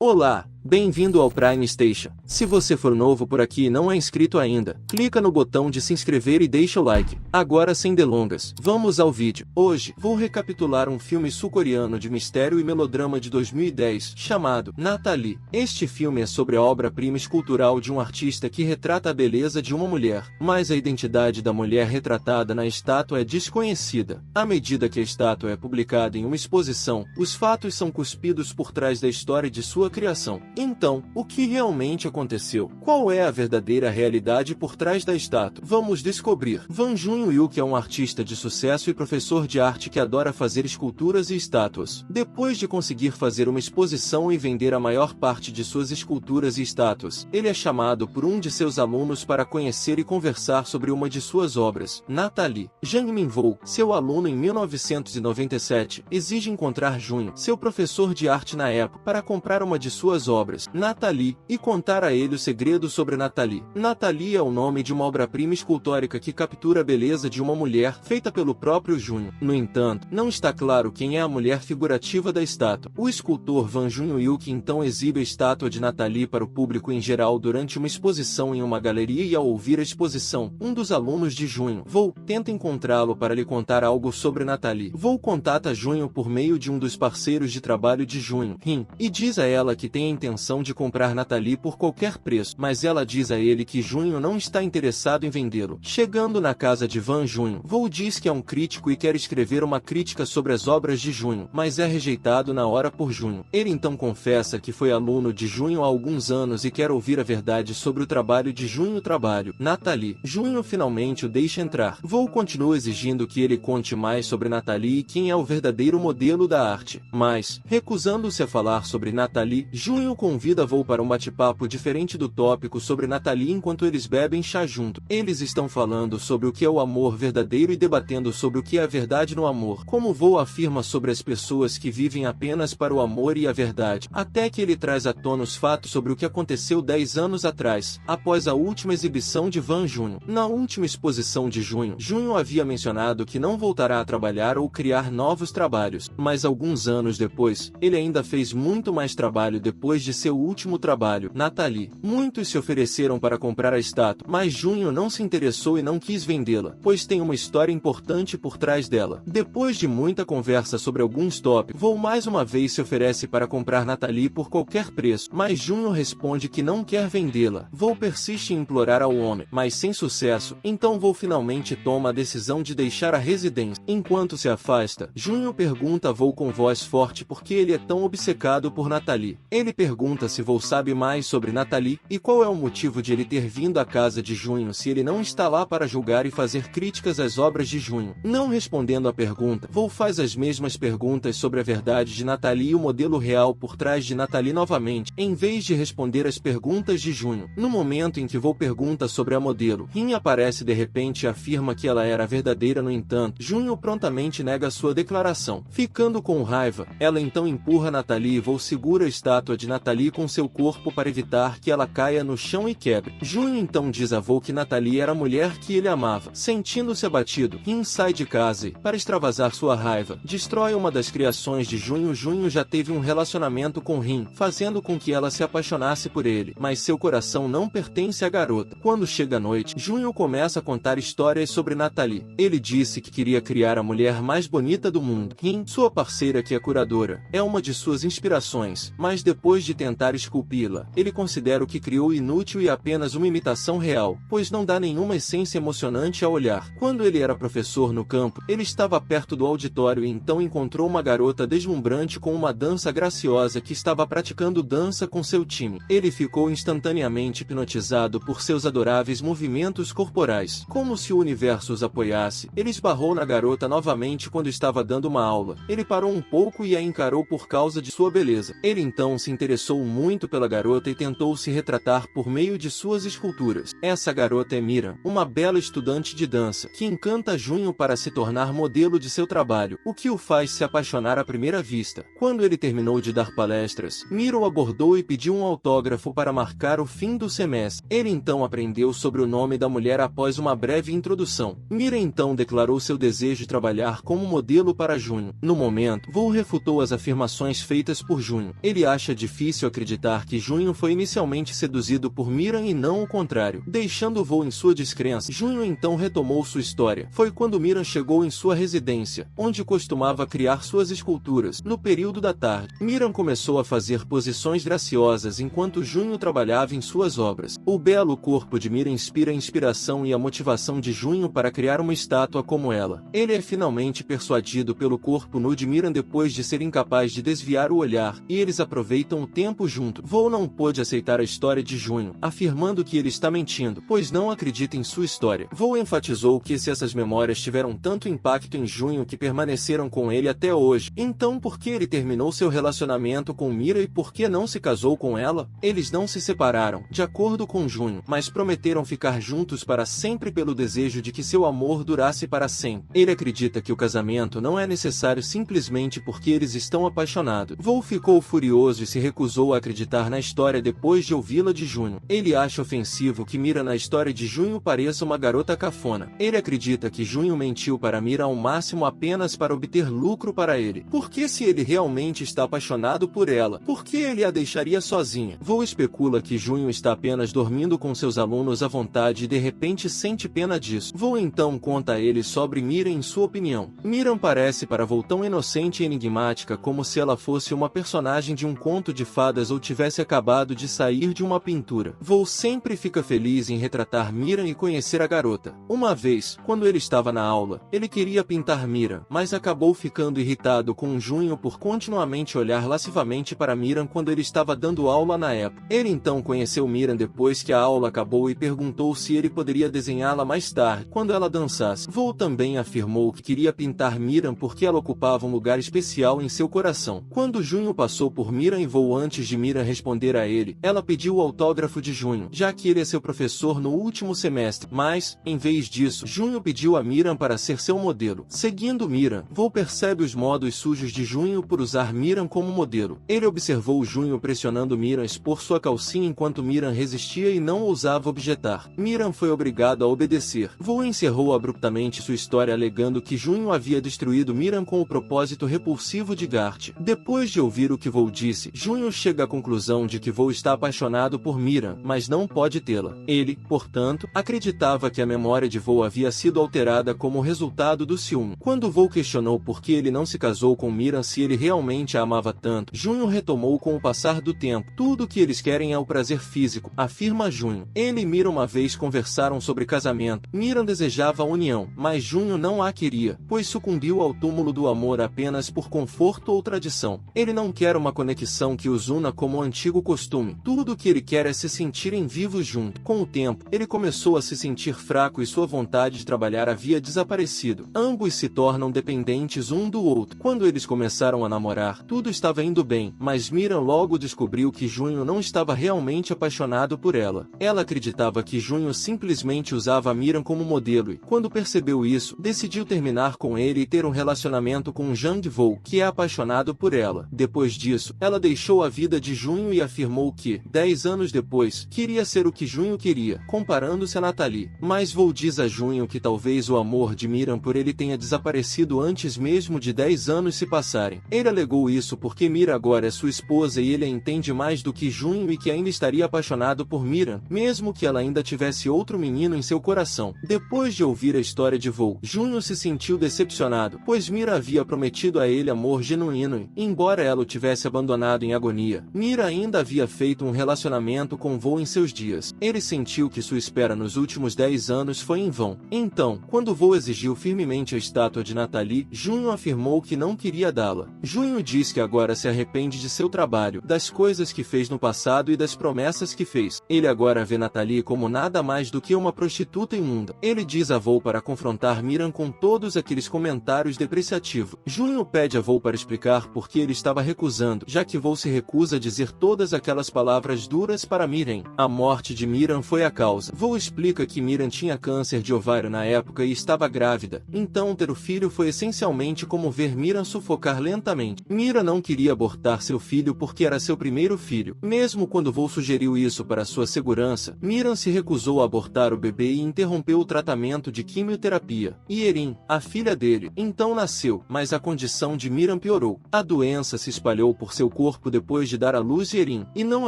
Olá, bem-vindo ao Prime Station. Se você for novo por aqui e não é inscrito ainda, clica no botão de se inscrever e deixa o like. Agora sem delongas, vamos ao vídeo. Hoje, vou recapitular um filme sul-coreano de mistério e melodrama de 2010, chamado Natalie. Este filme é sobre a obra-prima escultural de um artista que retrata a beleza de uma mulher, mas a identidade da mulher retratada na estátua é desconhecida. À medida que a estátua é publicada em uma exposição, os fatos são cuspidos por trás da história de sua criação. Então, o que realmente aconteceu? Qual é a verdadeira realidade por trás da estátua? Vamos descobrir. Won Jun-hyuk é um artista de sucesso e professor de arte que adora fazer esculturas e estátuas. Depois de conseguir fazer uma exposição e vender a maior parte de suas esculturas e estátuas, ele é chamado por um de seus alunos para conhecer e conversar sobre uma de suas obras, Natalie. Jang Min-woo, seu aluno em 1997, exige encontrar Jun, seu professor de arte na época, para comprar uma de suas obras, Natalie, e contar a ele o segredo sobre Natalie. Natalie é o nome de uma obra-prima escultórica que captura a beleza de uma mulher, feita pelo próprio Jun. No entanto, não está claro quem é a mulher figurativa da estátua. O escultor Won Jun-hyuk então exibe a estátua de Natalie para o público em geral durante uma exposição em uma galeria, e ao ouvir a exposição, um dos alunos de Jun, Woo, tenta encontrá-lo para lhe contar algo sobre Natalie. Woo contata Jun por meio de um dos parceiros de trabalho de Jun, Rin, e diz a ela que tem a intenção de comprar Natalie por qualquer preço, mas ela diz a ele que Jun não está interessado em vendê-lo. Chegando na casa de Won Jun, Woo diz que é um crítico e quer escrever uma crítica sobre as obras de Jun, mas é rejeitado na hora por Jun. Ele então confessa que foi aluno de Jun há alguns anos e quer ouvir a verdade sobre o trabalho de Jun. O trabalho, Natalie. Jun finalmente o deixa entrar. Woo continua exigindo que ele conte mais sobre Natalie e quem é o verdadeiro modelo da arte, mas, recusando-se a falar sobre Natalie, Jun convida Woo para um bate-papo diferente do tópico sobre Natalie enquanto eles bebem chá junto. Eles estão falando sobre o que é o amor verdadeiro e debatendo sobre o que é a verdade no amor, como Woo afirma sobre as pessoas que vivem apenas para o amor e a verdade, até que ele traz à tona os fatos sobre o que aconteceu 10 anos atrás, após a última exibição de Won Jun. Na última exposição de Jun havia mencionado que não voltará a trabalhar ou criar novos trabalhos, mas alguns anos depois, ele ainda fez muito mais trabalho depois de seu último trabalho, Natalie. Muitos se ofereceram para comprar a estátua, mas Jun não se interessou e não quis vendê-la, pois tem uma história importante por trás dela. Depois de muita conversa sobre alguns tópicos, Woo mais uma vez se oferece para comprar Natalie por qualquer preço, mas Jun responde que não quer vendê-la. Woo persiste em implorar ao homem, mas sem sucesso, então Woo finalmente toma a decisão de deixar a residência. Enquanto se afasta, Jun pergunta a Woo com voz forte por que ele é tão obcecado por Natalie. Ele pergunta se Woo sabe mais sobre Natalie, e qual é o motivo de ele ter vindo à casa de Jun se ele não está lá para julgar e fazer críticas às obras de Jun. Não respondendo à pergunta, Woo faz as mesmas perguntas sobre a verdade de Natalie e o modelo real por trás de Natalie novamente, em vez de responder às perguntas de Jun. No momento em que Woo pergunta sobre a modelo, Rin aparece de repente e afirma que ela era verdadeira. No entanto, Jun prontamente nega sua declaração. Ficando com raiva, ela então empurra Natalie e Woo segura a estátua de Natalie com seu corpo para evitar que ela caia no chão e quebre. Jun então diz a Woo que Natalie era a mulher que ele amava. Sentindo-se abatido, Rin sai de casa e, para extravasar sua raiva, destrói uma das criações de Jun. Jun já teve um relacionamento com Rin, fazendo com que ela se apaixonasse por ele, mas seu coração não pertence à garota. Quando chega a noite, Jun começa a contar histórias sobre Natalie. Ele disse que queria criar a mulher mais bonita do mundo. Rin, sua parceira que é curadora, é uma de suas inspirações, mas depois de tentar esculpi-la, ele considera o que criou inútil e apenas uma imitação real, pois não dá nenhuma essência emocionante ao olhar. Quando ele era professor no campo, ele estava perto do auditório e então encontrou uma garota deslumbrante com uma dança graciosa que estava praticando dança com seu time. Ele ficou instantaneamente hipnotizado por seus adoráveis movimentos corporais. Como se o universo os apoiasse, ele esbarrou na garota novamente quando estava dando uma aula. Ele parou um pouco e a encarou por causa de sua beleza. Ele então se interessou muito pela garota e tentou se retratar por meio de suas esculturas. Essa garota é Mira, uma bela estudante de dança, que encanta Jun para se tornar modelo de seu trabalho, o que o faz se apaixonar à primeira vista. Quando ele terminou de dar palestras, Mira o abordou e pediu um autógrafo para marcar o fim do semestre. Ele então aprendeu sobre o nome da mulher após uma breve introdução. Mira então declarou seu desejo de trabalhar como modelo para Jun. No momento, Woo refutou as afirmações feitas por Jun. Ele acha difícil difícil acreditar que Junho foi inicialmente seduzido por Miran e não o contrário. Deixando Vo em sua descrença, Junho então retomou sua história. Foi quando Miran chegou em sua residência, onde costumava criar suas esculturas. No período da tarde, Miran começou a fazer posições graciosas enquanto Junho trabalhava em suas obras. O belo corpo de Miran inspira a inspiração e a motivação de Junho para criar uma estátua como ela. Ele é finalmente persuadido pelo corpo nu de Miran depois de ser incapaz de desviar o olhar, e eles aproveitam o tempo junto. Vo não pôde aceitar a história de Junho, afirmando que ele está mentindo, pois não acredita em sua história. Vo enfatizou que se essas memórias tiveram tanto impacto em Junho que permaneceram com ele até hoje, então por que ele terminou seu relacionamento com Mira e por que não se casou com ela? Eles não se separaram, de acordo com Junho, mas prometeram ficar juntos para sempre pelo desejo de que seu amor durasse para sempre. Ele acredita que o casamento não é necessário simplesmente porque eles estão apaixonados. Vo ficou furioso e se recusou a acreditar na história depois de ouvi-la de Junho. Ele acha ofensivo que Mira na história de Junho pareça uma garota cafona. Ele acredita que Junho mentiu para Mira ao máximo apenas para obter lucro para ele. Porque se ele realmente está apaixonado por ela, por que ele a deixaria sozinha? Vo especula que Junho está apenas dormindo com seus alunos à vontade e de repente sente pena disso. Vo então conta a ele sobre Mira em sua opinião. Mira parece para Vo tão inocente e enigmática como se ela fosse uma personagem de um conto de fadas ou tivesse acabado de sair de uma pintura. Vo sempre fica feliz em retratar Mira e conhecer a garota. Uma vez, quando ele estava na aula, ele queria pintar Mira, mas acabou ficando irritado com Junho por continuamente olhar lascivamente para Mira quando ele estava dando aula na época. Ele então conheceu Mira depois que a aula acabou e perguntou se ele poderia desenhá-la mais tarde, quando ela dançasse. Vo também afirmou que queria pintar Mira porque ela ocupava um lugar especial em seu coração. Quando Junho passou por Mira e Vo antes de Mira responder a ele, ela pediu o autógrafo de Junho, já que ele é seu professor no último semestre, mas, em vez disso, Junho pediu a Mira para ser seu modelo. Seguindo Mira, Vo percebe os modos sujos de Junho por usar Mira como modelo. Ele observou Junho pressionando Mira a expor sua calcinha enquanto Mira resistia e não ousava objetar. Mira foi obrigado a obedecer. Vo encerrou abruptamente sua história alegando que Junho havia destruído Mira com o propósito repulsivo de Gart. Depois de ouvir o que Vo disse, Junho chega à conclusão de que Vo está apaixonado por Mira, mas não pode tê-la. Ele, portanto, acreditava que a memória de Vo havia sido alterada como resultado do ciúme. Quando Vo questionou por que ele não se casou com Mira se ele realmente a amava tanto, Junho retomou com o passar do tempo. Tudo o que eles querem é o prazer físico, afirma Junho. Ele e Mira uma vez conversaram sobre casamento. Mira desejava a união, mas Junho não a queria, pois sucumbiu ao túmulo do amor apenas por conforto ou tradição. Ele não quer uma conexão que os una como o antigo costume. Tudo o que ele quer é se sentirem vivos juntos. Com o tempo, ele começou a se sentir fraco e sua vontade de trabalhar havia desaparecido. Ambos se tornam dependentes um do outro. Quando eles começaram a namorar, tudo estava indo bem, mas Mira logo descobriu que Junho não estava realmente apaixonado por ela. Ela acreditava que Junho simplesmente usava Mira como modelo e, quando percebeu isso, decidiu terminar com ele e ter um relacionamento com Jang Vo, que é apaixonado por ela. Depois disso, ela deixou a vida de Junho e afirmou que, 10 anos depois, queria ser o que Junho queria, comparando-se a Nathalie. Mas Vo diz a Junho que talvez o amor de Mira por ele tenha desaparecido antes mesmo de 10 anos se passarem. Ele alegou isso porque Mira agora é sua esposa e ele a entende mais do que Junho e que ainda estaria apaixonado por Mira, mesmo que ela ainda tivesse outro menino em seu coração. Depois de ouvir a história de Vo, Junho se sentiu decepcionado, pois Mira havia prometido a ele amor genuíno e, embora ela o tivesse abandonado em agonia, Mira ainda havia feito um relacionamento com Vo em seus dias. Ele sentiu que sua espera nos últimos 10 anos foi em vão. Então, quando Vo exigiu firmemente a estátua de Nathalie, Junho afirmou que não queria dá-la. Junho diz que agora se arrepende de seu trabalho, das coisas que fez no passado e das promessas que fez. Ele agora vê Nathalie como nada mais do que uma prostituta imunda. Ele diz a Vo para confrontar Mira com todos aqueles comentários depreciativos. Junho pede a Vo para explicar por que ele estava recusando, já que Vo se recusa a dizer todas aquelas palavras duras para Miran. A morte de Miran foi a causa. Vo explica que Miran tinha câncer de ovário na época e estava grávida, então ter o filho foi essencialmente como ver Miran sufocar lentamente. Mira não queria abortar seu filho porque era seu primeiro filho. Mesmo quando Vo sugeriu isso para sua segurança, Miran se recusou a abortar o bebê e interrompeu o tratamento de quimioterapia. Erin, a filha dele, então nasceu, mas a condição de Miran piorou. A doença se espalhou por seu corpo depois depois de dar à luz Yerin, e não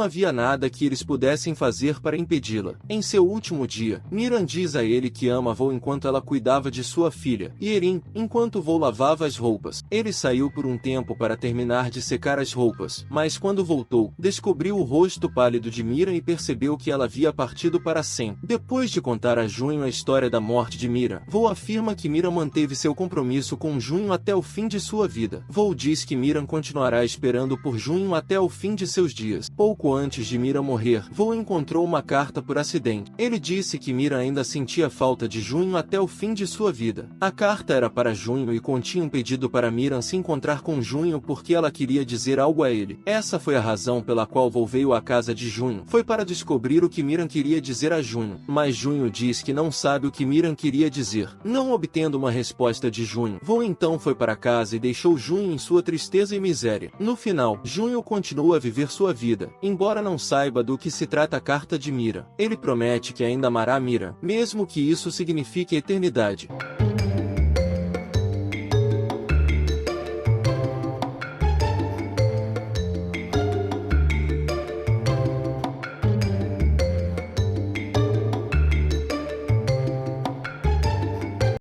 havia nada que eles pudessem fazer para impedi-la. Em seu último dia, Miran diz a ele que ama Vo enquanto ela cuidava de sua filha, Yerin, enquanto Vo lavava as roupas. Ele saiu por um tempo para terminar de secar as roupas, mas quando voltou, descobriu o rosto pálido de Miran e percebeu que ela havia partido para sempre. Depois de contar a Junho a história da morte de Miran, Vo afirma que Miran manteve seu compromisso com Junho até o fim de sua vida. Vo diz que Miran continuará esperando por Junho até o fim de seus dias. Pouco antes de Miran morrer, Vo encontrou uma carta por acidente. Ele disse que Miran ainda sentia falta de Junho até o fim de sua vida. A carta era para Junho e continha um pedido para Miran se encontrar com Junho porque ela queria dizer algo a ele. Essa foi a razão pela qual Vo veio à casa de Junho. Foi para descobrir o que Miran queria dizer a Junho. Mas Junho diz que não sabe o que Miran queria dizer. Não obtendo uma resposta de Junho, Vo então foi para casa e deixou Junho em sua tristeza e miséria. No final, Junho continua a viver sua vida, embora não saiba do que se trata a carta de Miran. Ele promete que ainda amará Miran, mesmo que isso signifique a eternidade.